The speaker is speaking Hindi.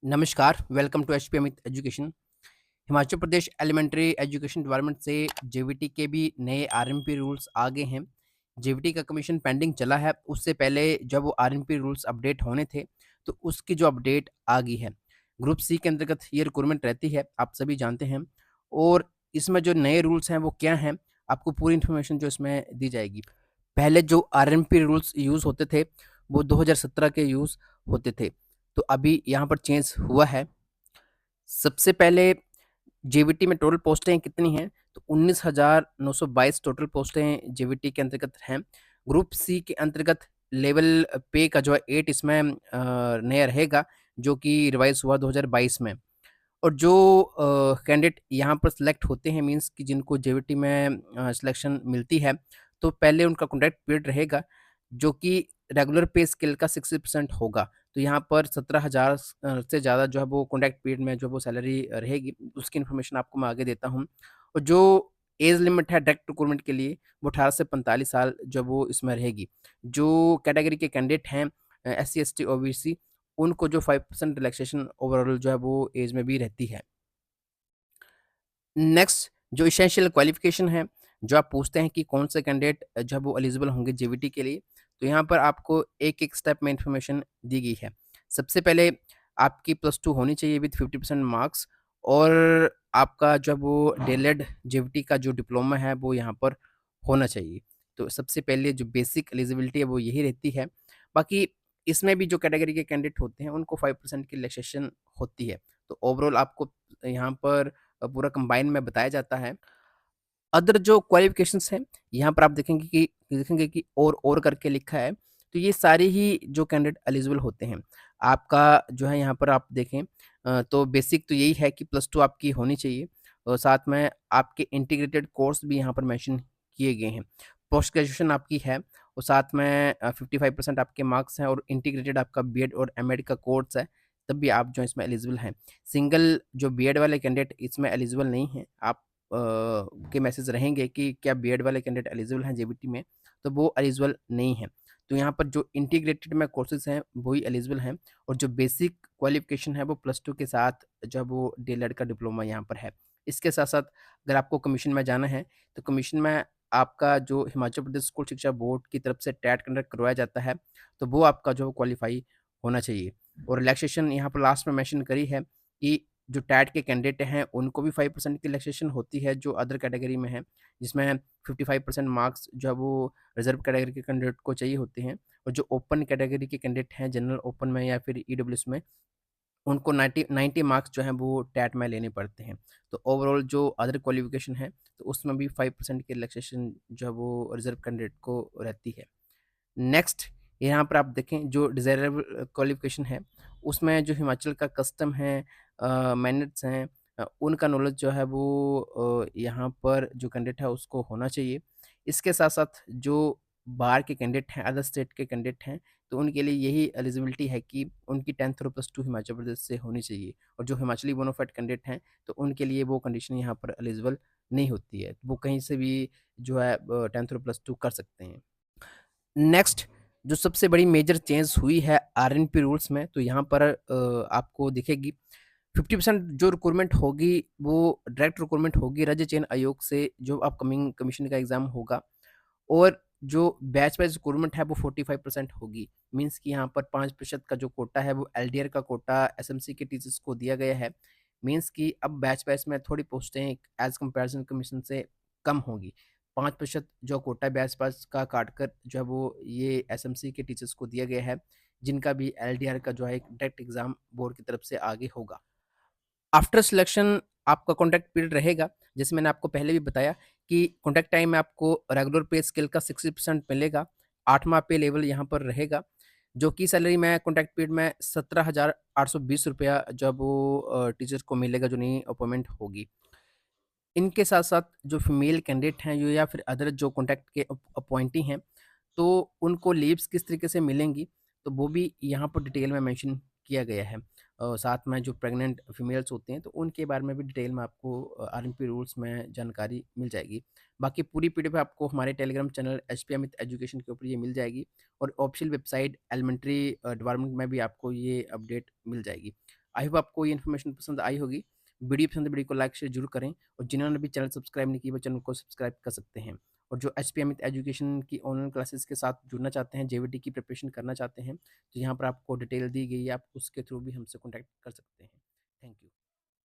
नमस्कार, welcome to HP Amit education. Himachal Pradesh elementary education department से जेवीटी के भी नए आरएमपी रूल्स आ गए हैं। जेवीटी का कमीशन पेंडिंग चला है, उससे पहले जब वो आरएमपी रूल्स अपडेट होने थे, तो उसकी जो अपडेट आ गई है। ग्रुप सी के अंतर्गत ये रिक्वायरमेंट रहती है, आप सभी जानते हैं। और इसमें जो नए रूल्स हैं, वो क्या हैं, आपको पूरी इन्फॉर्मेशन जो इसमें दी जाएगी। पहले जो आरएमपी रूल्स यूज़ होते थे, वो 2017 के यूज़ होते थे। तो अभी यहाँ पर चेंज हुआ है। सबसे पहले जेवीटी में टोटल पोस्टें कितनी हैं? तो 19,922 टोटल पोस्टें जेवीटी के अंतर्गत हैं। ग्रुप सी के अंतर्गत लेवल पे का जो है 8 इसमें नया रहेगा, जो कि रिवाइज़ हुआ 2022 में। और जो कैंडिडेट यहाँ पर सिलेक्ट होते हैं, मीन्स कि जिनको जेवीटी में सिलेक्शन मिलती है, तो पहले उनका कॉन्ट्रैक्ट पीरियड रहेगा, जो कि रेगुलर पे स्केल का 60% होगा। तो यहाँ पर 17,000 से ज़्यादा जो है वो कॉन्ट्रैक्ट पीरियड में जो वो सैलरी रहेगी, उसकी इन्फॉर्मेशन आपको मैं आगे देता हूँ। और जो एज लिमिट है डायरेक्ट रिक्रूटमेंट के लिए, वो 18 से 45 साल जो वो इसमें रहेगी। जो कैटेगरी के कैंडिडेट हैं एससी, एसटी, ओबीसी, उनको जो 5% रिलैक्सेशन ओवरऑल जो है वो एज में भी रहती है। नेक्स्ट जो एसेंशियल क्वालिफ़िकेशन है, जो आप पूछते हैं कि कौन से कैंडिडेट जो है वो एलिजिबल होंगे जेवीटी के लिए, तो यहाँ पर आपको एक-एक स्टेप में इन्फॉर्मेशन दी गई है। सबसे पहले आपकी +2 होनी चाहिए विथ 50% मार्क्स, और आपका जो है वो डीएलएड जेवीटी का जो डिप्लोमा है, वो यहाँ पर होना चाहिए। तो सबसे पहले जो बेसिक एलिजिबिलिटी है, वो यही रहती है। बाकी इसमें भी जो कैटेगरी के कैंडिडेट होते हैं, उनको 5% की रिलैक्सेशन होती है। तो ओवरऑल आपको यहाँ पर पूरा कंबाइन में बताया जाता है। अदर जो क्वालिफ़िकेशंस हैं, यहाँ पर आप देखेंगे कि और करके लिखा है, तो ये सारे ही जो कैंडिडेट एलिजिबल होते हैं। आपका जो है यहाँ पर आप देखें तो बेसिक तो यही है कि +2 आपकी होनी चाहिए, और साथ में आपके इंटीग्रेटेड कोर्स भी यहाँ पर मेंशन किए गए हैं। पोस्ट ग्रेजुएशन आपकी है, और साथ में 55% आपके मार्क्स हैं, और इंटीग्रेटेड आपका बीएड और एमएड का कोर्स है, तब भी आप जो है इसमें एलिजिबल हैं। सिंगल जो बीएड वाले कैंडिडेट इसमें एलिजिबल नहीं हैं। आप के मैसेज रहेंगे कि क्या बीएड वाले कैंडिडेट एलिजिबल हैं जेबीटी में, तो वो एलिजिबल नहीं है। तो यहाँ पर जो इंटीग्रेटेड में कोर्सेज़ हैं, वही एलिजिबल हैं, और जो बेसिक क्वालिफ़िकेशन है, वो +2 के साथ जो है वो डीएलएड का डिप्लोमा यहाँ पर है। इसके साथ-साथ अगर आपको कमीशन में जाना है, तो कमीशन में आपका जो हिमाचल प्रदेश स्कूल शिक्षा बोर्ड की तरफ से टेट कंडक्ट करवाया जाता है, तो वो आपका जो क्वालीफाई होना चाहिए। और रिलैक्सेशन यहाँ पर लास्ट में मेंशन करी है कि जो टैट के कैंडिडेट हैं, उनको भी 5% की रिलैक्सेशन होती है, जो अदर कैटेगरी में है, जिसमें 55% मार्क्स जो है वो रिज़र्व कैटेगरी के कैंडिडेट को चाहिए होते हैं, और जो ओपन कैटेगरी के कैंडिडेट हैं, जनरल ओपन में या फिर ईडब्ल्यूएस में, उनको 90 मार्क्स जो हैं वो टैट में लेने पड़ते हैं। तो ओवरऑल जो अदर क्वालिफ़िकेशन है, तो उसमें भी 5% की रिलैक्सेशन जो है वो रिज़र्व कैंडिडेट को रहती है। नेक्स्ट यहाँ पर आप देखें जो डिज़ायरेबल क्वालिफ़िकेशन है, उसमें जो हिमाचल का कस्टम है, मैनर्स हैं, उनका नॉलेज जो है वो यहाँ पर जो कैंडिडेट है उसको होना चाहिए। इसके साथ-साथ जो बाहर के कैंडिडेट हैं, अदर स्टेट के कैंडिडेट हैं, तो उनके लिए यही एलिजिबिलिटी है कि उनकी 10th और +2 हिमाचल प्रदेश से होनी चाहिए, और जो हिमाचली बोनाफाइड कैंडिडेट हैं, तो उनके लिए वो कंडीशन यहाँ पर एलिजिबल नहीं होती है। वो कहीं से भी जो है 10th और +2 कर सकते हैं। नेक्स्ट जो सबसे बड़ी मेजर चेंज हुई है आरएनपी रूल्स में, तो यहाँ पर आपको दिखेगी 50% जो रिक्रूटमेंट होगी, वो डायरेक्ट रिक्रूटमेंट होगी राज्य चयन आयोग से, जो अपकमिंग कमीशन का एग्ज़ाम होगा। और जो बैच वाइज़ रिक्रूटमेंट है, वो 45% होगी। मीन्स कि यहाँ पर 5% का जो कोटा है, वो एलडीआर का कोटा एसएमसी के टीचर्स को दिया गया है। मीन्स कि अब बैच वाइज़ में थोड़ी पोस्टें एज़ कंपैरिज़न कमीशन से कम होंगी। 5% जो कोटा बैच पास का काटकर जो है वो ये एसएमसी के टीचर्स को दिया गया है, जिनका भी एलडीआर का जो है एक डायरेक्ट एग्ज़ाम बोर्ड की तरफ से आगे होगा। आफ्टर सिलेक्शन आपका कॉन्ट्रैक्ट पीरियड रहेगा, जैसे मैंने आपको पहले भी बताया कि कॉन्ट्रैक्ट टाइम में आपको रेगुलर पे स्केल का 60% मिलेगा, 8वाँ पे लेवल यहाँ पर रहेगा, जो कि सैलरी में कॉन्ट्रैक्ट पीरियड में ₹17,820 जब वो टीचर्स को मिलेगा जो नई अपॉइंटमेंट होगी। इनके साथ-साथ जो फीमेल कैंडिडेट हैं जो या फिर अदर जो कॉन्ट्रैक्ट के अपॉइंटी हैं, तो उनको लीव्स किस तरीके से मिलेंगी, तो वो भी यहाँ पर डिटेल में मेंशन किया गया है। साथ में जो प्रेग्नेंट फीमेल्स होते हैं, तो उनके बारे में भी डिटेल में आपको आरएमपी रूल्स में जानकारी मिल जाएगी। बाकी पूरी पीडीएफ आपको हमारे Telegram channel HP Amit education के ऊपर ये मिल जाएगी, और ऑफिशियल वेबसाइट एलिमेंट्री डिपार्टमेंट में भी आपको ये अपडेट मिल जाएगी। आई होप आपको ये इन्फॉर्मेशन पसंद आई होगी। वीडियो पसंद है, वीडियो को लाइक शेयर ज़रूर करें और जिन्होंने भी चैनल सब्सक्राइब नहीं किया वो चैनल को सब्सक्राइब कर सकते हैं। और जो एचपी अमित एजुकेशन की ऑनलाइन क्लासेस के साथ जुड़ना चाहते हैं, जेवीटी की प्रिपरेशन करना चाहते हैं, तो यहाँ पर आपको डिटेल दी गई है, आप उसके थ्रू भी हमसे कॉन्टैक्ट कर सकते हैं। Thank you.